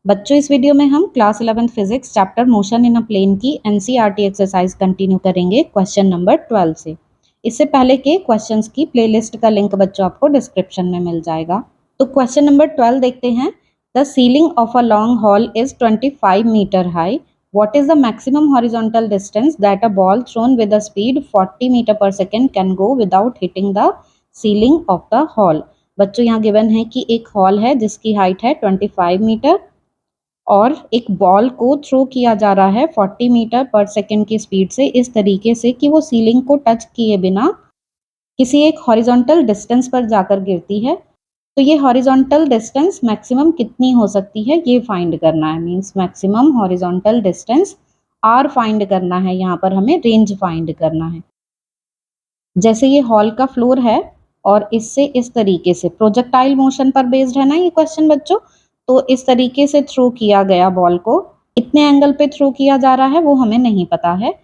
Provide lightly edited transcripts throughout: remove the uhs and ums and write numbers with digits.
बच्चों, इस वीडियो में हम class 11th physics chapter motion in a plane की एनसीईआरटी एक्सरसाइज कंटिन्यू करेंगे क्वेश्चन नंबर 12 से। इससे पहले के क्वेश्चंस की प्लेलिस्ट का लिंक बच्चों आपको डिस्क्रिप्शन में मिल जाएगा। तो क्वेश्चन नंबर 12 देखते हैं। The ceiling of a long hall is 25 metre high. What is the maximum horizontal distance that a ball thrown with a speed 40 metre पर second can go without hitting the ceiling of the hall? बच्चों, यहाँ given है कि एक hall है जिसकी height है 25 metre और एक बॉल को थ्रो किया जा रहा है 40 मीटर पर सेकेंड की स्पीड से, इस तरीके से कि वो सीलिंग को टच किए बिना किसी एक हॉरिजॉन्टल डिस्टेंस पर जाकर गिरती है। तो ये हॉरिजॉन्टल डिस्टेंस मैक्सिमम कितनी हो सकती है ये फाइंड करना है। Means maximum horizontal distance R find करना है। यहाँ पर हमें रेंज फाइंड करना है। जैसे ये हॉल का फ्लोर है और इससे इस तरीके से प्रोजेक्टाइल मोशन पर बेस्ड है ना ये क्वेश्चन बच्चों, तो इस तरीके से थ्रो किया गया बॉल को, कितने एंगल पे थ्रो किया जा रहा है वो हमें नहीं पता है।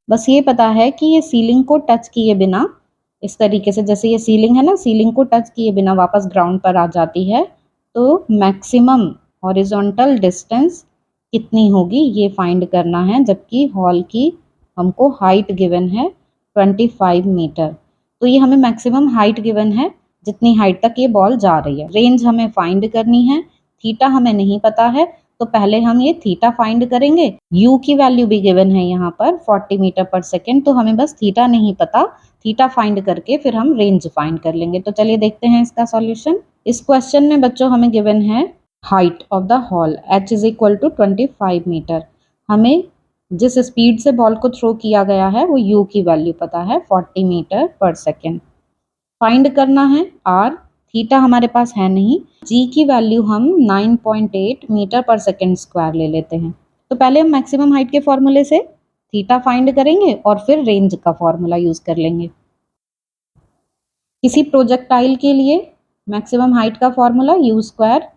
बस ये पता है कि ये सीलिंग को टच किए बिना, इस तरीके से जैसे ये सीलिंग है ना, सीलिंग को टच किए बिना वापस ग्राउंड पर आ जाती है। तो मैक्सिमम हॉरिजॉन्टल डिस्टेंस कितनी होगी ये फाइंड करना है, जबकि हॉल की हमको हाइट गिवन है 25 मीटर। तो ये हमें मैक्सिमम हाइट गिवन है जितनी हाइट तक ये बॉल जा रही है। रेंज हमें फाइंड करनी है, थीटा हमें नहीं पता है, तो पहले हम ये थीटा फाइंड करेंगे। यू की वैल्यू भी गिवन है यहाँ पर 40 मीटर पर सेकेंड, तो हमें बस थीटा नहीं पता, थीटा फाइंड करके फिर हम रेंज फाइंड कर लेंगे। तो चलिए देखते हैं इसका सॉल्यूशन। इस क्वेश्चन में बच्चों हमें गिवन है height of the hall h is equal to 25 metre. हमें जिस स्पीड से बॉल को थ्रो किया गया है वो u की वैल्यू पता है 40 मीटर पर सेकेंड। फाइंड करना है r, थीटा हमारे पास है नहीं। g की वैल्यू हम 9.8 मीटर पर सेकेंड स्क्वायर ले लेते हैं। तो पहले हम मैक्सिमम हाइट के फॉर्मूले से थीटा फाइंड करेंगे और फिर रेंज का फॉर्मूला यूज कर लेंगे। किसी प्रोजेक्टाइल के लिए मैक्सिमम हाइट का formula u square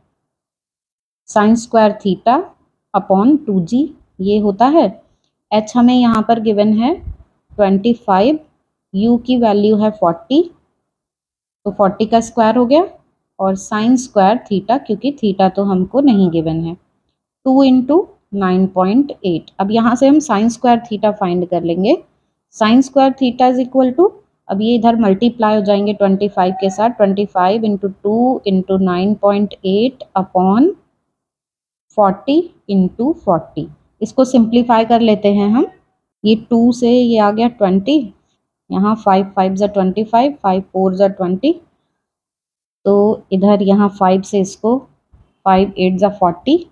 sine square theta upon 2g ये होता है। h हमें यहाँ पर गिवन है 25, u की वैल्यू है 40, तो 40 का स्क्वायर हो गया, और साइन स्क्वायर थीटा, क्योंकि थीटा तो हमको नहीं गिवन है, 2 इंटू 9.8। अब यहाँ से हम साइन स्क्वायर थीटा फाइंड कर लेंगे। Sine square theta is equal to, अब ये इधर मल्टीप्लाई हो जाएंगे 25 के साथ, 25 इंटू 2 इंटू 9.8 अपॉन 40 इंटू 40। इसको सिंप्लीफाई कर लेते हैं हम। ये 2 से ये आ गया 20, यहाँ 5 5 ज़ा 25, 5 4 ज़ा 20, तो इधर यहाँ 5 से इसको 5 8 ज़ा 40,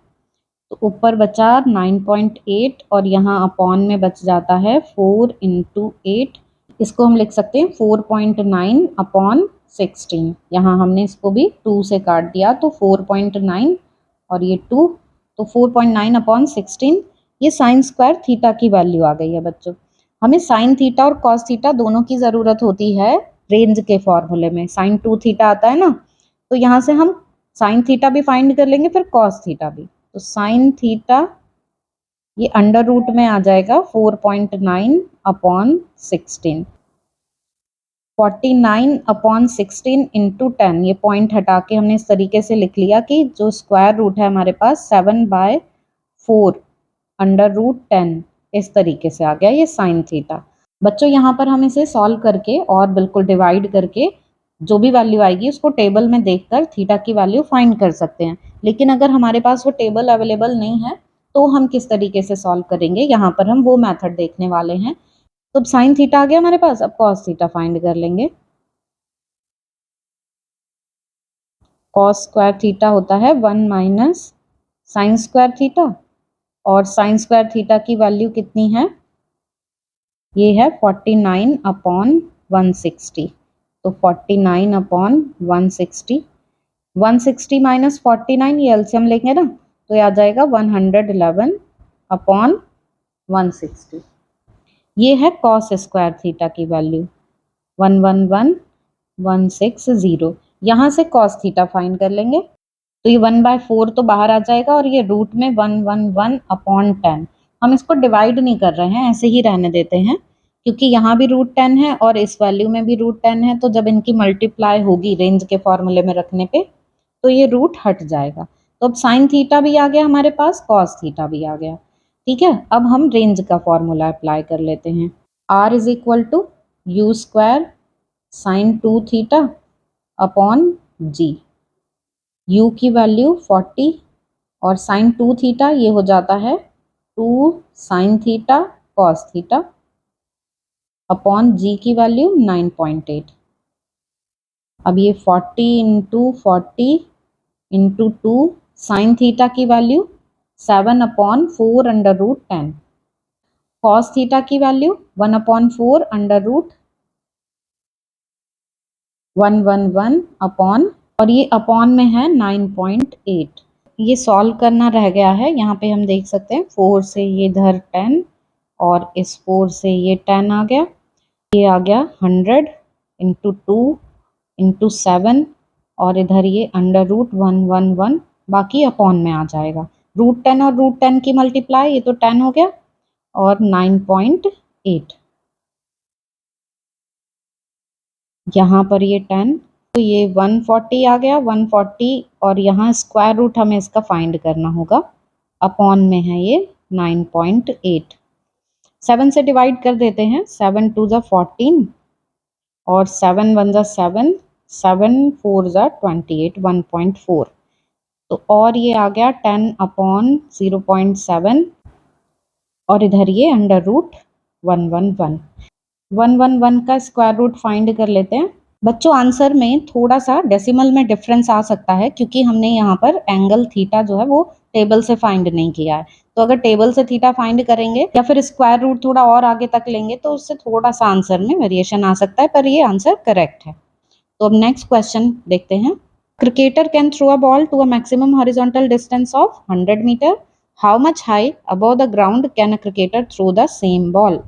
तो ऊपर बचा 9.8 और यहाँ अपॉन में बच जाता है 4 इंटू 8। इसको हम लिख सकते हैं 4.9 अपॉन 16। यहाँ हमने इसको भी 2 से काट दिया, तो 4.9 और ये 2, तो 4.9 अपॉन 16। ये साइन स्क्वायर थीटा की वैल्यू आ गई है बच्चों। हमें साइन थीटा और कॉस थीटा दोनों की ज़रूरत होती है रेंज के फॉर्मूले में। साइन 2 थीटा आता है ना, तो यहाँ से हम साइन थीटा भी फाइंड कर लेंगे, फिर कॉस थीटा भी। तो साइन थीटा ये अंडर रूट में आ जाएगा 4.9 अपॉन 16। 49 अपॉन 16 इंटू 10, ये पॉइंट हटा के हमने इस तरीके से लिख लिया कि जो स्क्वायर रूट है हमारे पास 7/4 अंडर रूट 10, इस तरीके से आ गया ये साइन थीटा। बच्चों यहाँ पर हम इसे सॉल्व करके और बिल्कुल डिवाइड करके जो भी वैल्यू आएगी उसको टेबल में देखकर थीटा की वैल्यू फाइंड कर सकते हैं। लेकिन अगर हमारे पास वो टेबल अवेलेबल नहीं है तो हम किस तरीके से सॉल्व करेंगे, यहाँ पर हम वो मेथड देखने वाले हैं। तो अब साइन थीटा आ गया हमारे पास, अब कॉस थीटा फाइंड कर लेंगे। कॉस स्क्वायर थीटा होता है 1 माइनस साइन स्क्वायर थीटा, और साइन स्क्वायर थीटा की वैल्यू कितनी है, ये है 49 अपॉन 160। तो 49 अपॉन 160, 160 माइनस 49, ये एलसीएम लेंगे ना, तो ये आ जाएगा 111 अपॉन 160। ये है कॉस स्क्वायर थीटा की वैल्यू 111,160। यहाँ से कॉस थीटा फाइंड कर लेंगे, तो ये 1/4 तो बाहर आ जाएगा, और ये रूट में 111 अपॉन 10। हम इसको डिवाइड नहीं कर रहे हैं, ऐसे ही रहने देते हैं, क्योंकि यहाँ भी रूट 10 है और इस वैल्यू में भी रूट 10 है, तो जब इनकी मल्टीप्लाई होगी रेंज के फॉर्मूले में रखने पे तो ये रूट हट जाएगा। तो अब साइन थीटा भी आ गया हमारे पास, कॉस थीटा भी आ गया। ठीक है, अब हम रेंज का फॉर्मूला अप्लाई कर लेते हैं। R is equal to u square sine 2 theta upon g. u की वैल्यू 40 और साइन 2 थीटा ये हो जाता है 2 sine theta cos theta upon g की वैल्यू 9.8। अब ये 40 इंटू 40 इंटू 2 साइन थीटा की वैल्यू 7/4 √10, कॉस थीटा की वैल्यू 1/4 √111 अपॉन, और ये अपॉन में है 9.8। ये सॉल्व करना रह गया है। यहाँ पे हम देख सकते हैं 4 से ये इधर 10 और इस 4 से ये 10 आ गया। ये आ गया 100 इंटू 2 इंटू 7 और इधर ये √111, बाकी अपॉन में आ जाएगा। √10 और √10 की मल्टीप्लाई, ये तो 10 हो गया और 9.8, यहाँ पर ये 10, तो ये 140 आ गया। 140 और यहाँ स्क्वायर रूट हमें इसका फाइंड करना होगा, अपॉन में है ये 9.8। 7 से डिवाइड कर देते हैं, 7 2 ज़ा 14 और 7 1 ज़ा 7, 7 4 ज़ा 28, 1.4। तो और ये आ गया 10 अपॉन 0.7 और इधर ये √111। 111 का स्क्वायर रूट फाइंड कर लेते हैं। बच्चों आंसर में थोड़ा सा डेसिमल में डिफरेंस आ सकता है, क्योंकि हमने यहाँ पर एंगल थीटा जो है वो टेबल से फाइंड नहीं किया है। तो अगर टेबल से थीटा फाइंड करेंगे या फिर स्क्वायर रूट थोड़ा और आगे तक लेंगे तो उससे थोड़ा सा आंसर में वेरिएशन आ सकता है, पर ये आंसर करेक्ट है। तो अब नेक्स्ट क्वेश्चन देखते हैं। Cricketer can throw a ball to a maximum horizontal distance of 100 metre. How much high above the ground can a cricketer throw the same ball.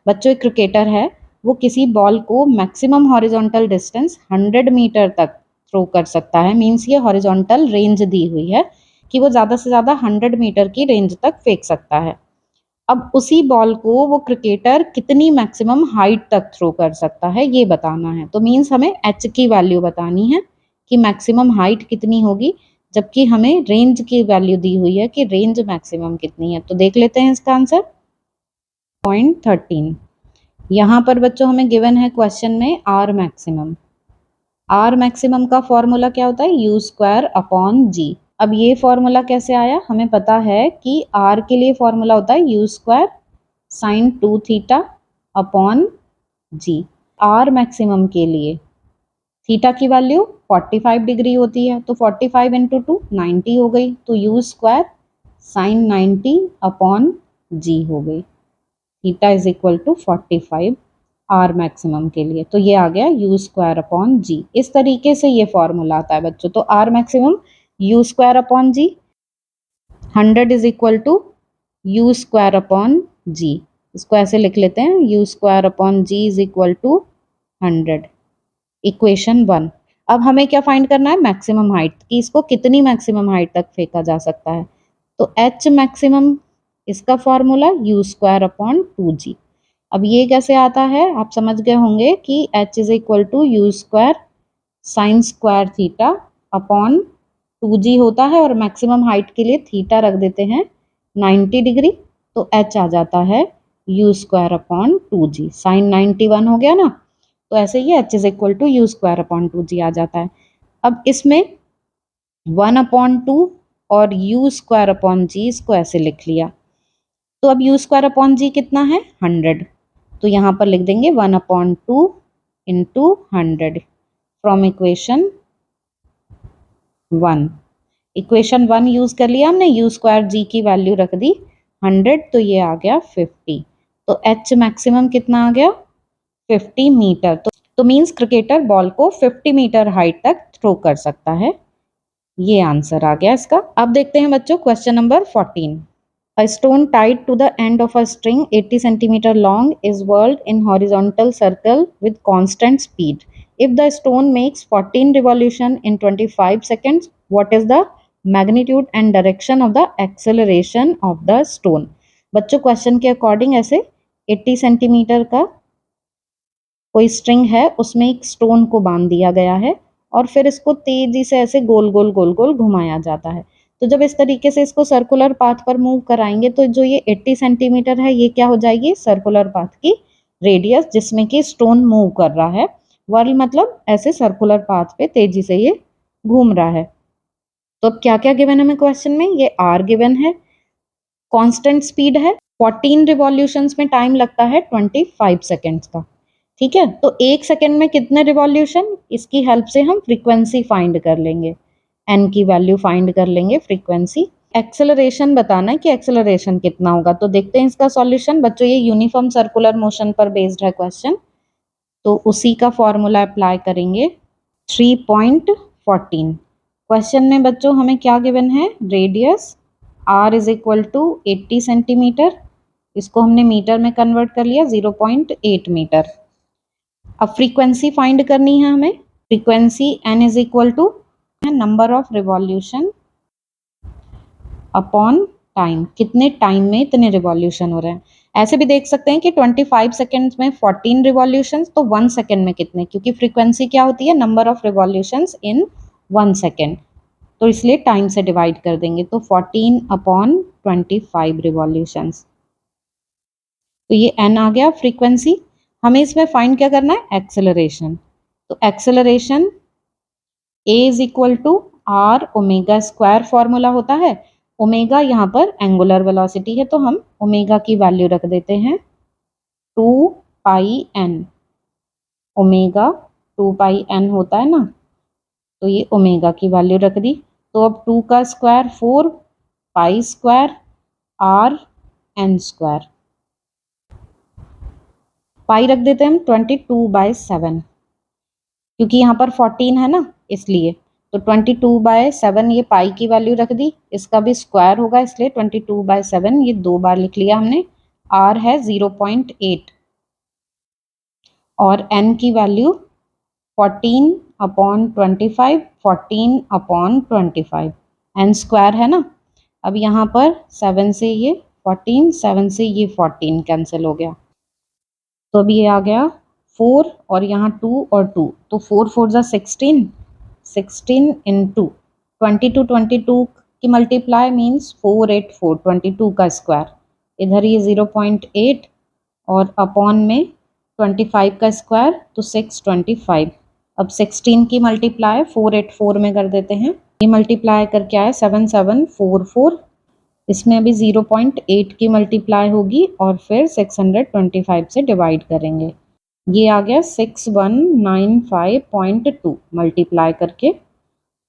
बच्चों एक क्रिकेटर है, वो किसी बॉल को मैक्सिमम हॉरिजॉन्टल डिस्टेंस 100 मीटर तक throw कर सकता है। मीन्स ये हॉरिजॉन्टल रेंज दी हुई है कि वो ज़्यादा से ज़्यादा 100 मीटर की रेंज तक फेंक सकता है। अब उसी बॉल को वो क्रिकेटर कितनी मैक्सिमम हाइट तक थ्रो कर सकता है ये बताना है। तो मीन्स हमें एच की वैल्यू बतानी है कि मैक्सिमम हाइट कितनी होगी, जबकि हमें रेंज की वैल्यू दी हुई है कि रेंज मैक्सिमम कितनी है। तो देख लेते हैं इसका आंसर 0.13। यहाँ पर बच्चों हमें गिवन है क्वेश्चन में आर मैक्सिमम। आर मैक्सिमम का फॉर्मूला क्या होता है, यू स्क्वायर अपॉन जी। अब ये फॉर्मूला कैसे आया, हमें पता है कि आर के लिए फॉर्मूला होता है u square sine 2 theta upon g. R maximum के लिए थीटा की वैल्यू 45 डिग्री होती है, तो 45 इंटू 2 90 हो गई, तो u square sine 90 upon g हो गई। Theta is equal to 45 R maximum के लिए, तो ये आ गया यू स्क्वायर अपॉन जी। इस तरीके से ये फॉर्मूला आता है बच्चों। तो R maximum u square upon g, 100 is equal to u square upon g. इसको ऐसे लिख लेते हैं, u square upon g is equal to 100, equation 1। अब हमें क्या फाइंड करना है, मैक्सिमम हाइट, कि इसको कितनी मैक्सिमम हाइट तक फेंका जा सकता है। तो एच मैक्सिमम, इसका formula you square upon 2g। अब ये कैसे आता है, आप समझ गए होंगे कि h is equal to u square sine square theta upon 2g होता है, और मैक्सिमम हाइट के लिए थीटा रख देते हैं 90 डिग्री, तो h आ जाता है u square upon 2g। Sign 91 हो गया ना, तो ऐसे ही h is equal to u square upon 2g आ जाता है। अब इसमें 1/2 और यू स्क्वायर अपॉन जी, इसको ऐसे लिख लिया। तो अब यू स्क्वायर अपॉन जी कितना है, 100, तो यहाँ पर लिख देंगे 1/2 into 100 from equation 1। Equation 1 use कर लिया हमने, यू स्क्वायर जी की वैल्यू रख दी 100, तो ये आ गया 50। तो एच मैक्सिमम कितना आ गया, 50 मीटर। तो मीन्स क्रिकेटर बॉल को 50 मीटर हाइट तक थ्रो कर सकता है। ये आंसर आ गया इसका। अब देखते हैं बच्चों question number 14। A stone tied to the end of a string 80 centimeter long is whirled in horizontal circle with constant speed. If the stone makes 14 revolution in 25 seconds, what is the magnitude and direction of the acceleration of the stone? बच्चों question के according ऐसे 80 centimetre का कोई string है, उसमें एक stone को बांध दिया गया है और फिर इसको तेजी से ऐसे गोल गोल गोल गोल घुमाया जाता है। तो जब इस तरीके से इसको सर्कुलर पाथ पर मूव कराएंगे तो जो ये 80 सेंटीमीटर है ये क्या हो जाएगी, सर्कुलर पाथ की रेडियस जिसमें कि स्टोन मूव कर रहा है। वर्ल मतलब ऐसे सर्कुलर पाथ पे तेजी से ये घूम रहा है। तो अब क्या क्या गिवन है हमें क्वेश्चन में, ये आर गिवन है, कांस्टेंट स्पीड है, 14 रिवॉल्यूशंस में टाइम लगता है 25 सेकेंड्स का। ठीक है, तो एक सेकेंड में कितने रिवॉल्यूशन, इसकी हेल्प से हम फ्रीक्वेंसी फाइंड कर लेंगे, एन की वैल्यू फाइंड कर लेंगे फ्रीक्वेंसी। एक्सेलरेशन बताना है कि एक्सेलरेशन कितना होगा, तो देखते हैं इसका सॉल्यूशन। बच्चों ये यूनिफॉर्म सर्कुलर मोशन पर बेस्ड है क्वेश्चन, तो उसी का फॉर्मूला अप्लाई करेंगे। 3.14 क्वेश्चन में बच्चों हमें क्या गिवन है, radius r is equal to 80 centimetre, इसको हमने मीटर में कन्वर्ट कर लिया 0.8 मीटर। अब फ्रीक्वेंसी फाइंड करनी है हमें, frequency n is equal to number of revolution upon time, कितने टाइम में इतने रिवॉल्यूशन हो रहे हैं। ऐसे भी देख सकते हैं कि 25 सेकेंड्स में 14 रिवॉल्यूशंस, तो 1 सेकेंड में कितने, क्योंकि फ्रीक्वेंसी क्या होती है, number of revolutions in 1 second, तो इसलिए टाइम से डिवाइड कर देंगे, तो 14 अपॉन 25 रिवॉल्यूशंस, तो ये n आ गया फ्रीक्वेंसी। हमें इसमें फाइंड क्या करना है, एक्सेलरेशन, तो acceleration a is equal to R omega square formula होता है। ओमेगा यहाँ पर एंगुलर वेलोसिटी है, तो हम ओमेगा की वैल्यू रख देते हैं 2 पाई n, ओमेगा 2 पाई n होता है ना, तो ये ओमेगा की वैल्यू रख दी। तो अब 2 का square 4, pi square R N square, pi रख देते हैं हम 22/7, क्योंकि यहाँ पर 14 है ना इसलिए, तो 22/7 ये पाई की वैल्यू रख दी, इसका भी स्क्वायर होगा इसलिए 22/7 ये 2 बार लिख लिया हमने। r है 0.8 और n की value 14 upon 25, 14 upon 25, n square है ना। अब यहाँ पर 7 से ये 14, 7 से ये 14 कैंसिल हो गया, तो अभी ये आ गया 4 और यहाँ 2 और 2, तो 4 4 जा 16, 16 इंटू 22 की मल्टीप्लाई मीन्स 484, 22 का स्क्वायर, इधर ये 0.8 और अपॉन में 25 का स्क्वायर तो 625। अब 16 की मल्टीप्लाई 484 में कर देते हैं, ये मल्टीप्लाई करके आया 7744, इसमें अभी 0.8 की मल्टीप्लाई होगी और फिर 625 से डिवाइड करेंगे, ये आ गया 6195.2 मल्टीप्लाई करके,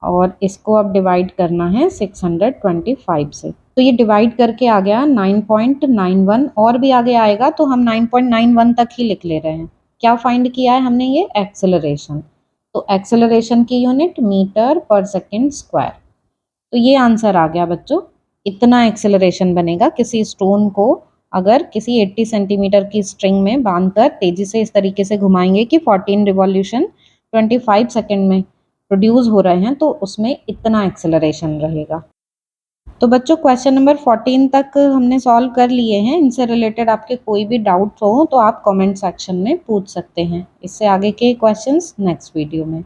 और इसको अब डिवाइड करना है 625 से, तो ये डिवाइड करके आ गया 9.91, और भी आगे आएगा तो हम 9.91 तक ही लिख ले रहे हैं। क्या फाइंड किया है हमने, ये एक्सेलरेशन, तो एक्सेलरेशन की यूनिट मीटर पर सेकेंड स्क्वायर, तो ये आंसर आ गया बच्चों। इतना एक्सेलरेशन बनेगा किसी स्टोन को अगर किसी 80 सेंटीमीटर की स्ट्रिंग में बांधकर तेजी से इस तरीके से घुमाएंगे कि 14 रिवॉल्यूशन 25 सेकेंड में प्रोड्यूस हो रहे हैं, तो उसमें इतना एक्सेलरेशन रहेगा। तो बच्चों क्वेश्चन नंबर 14 तक हमने सॉल्व कर लिए हैं। इनसे रिलेटेड आपके कोई भी डाउट हो तो आप कमेंट सेक्शन में पूछ सकते हैं। इससे आगे के क्वेश्चंस नेक्स्ट वीडियो में।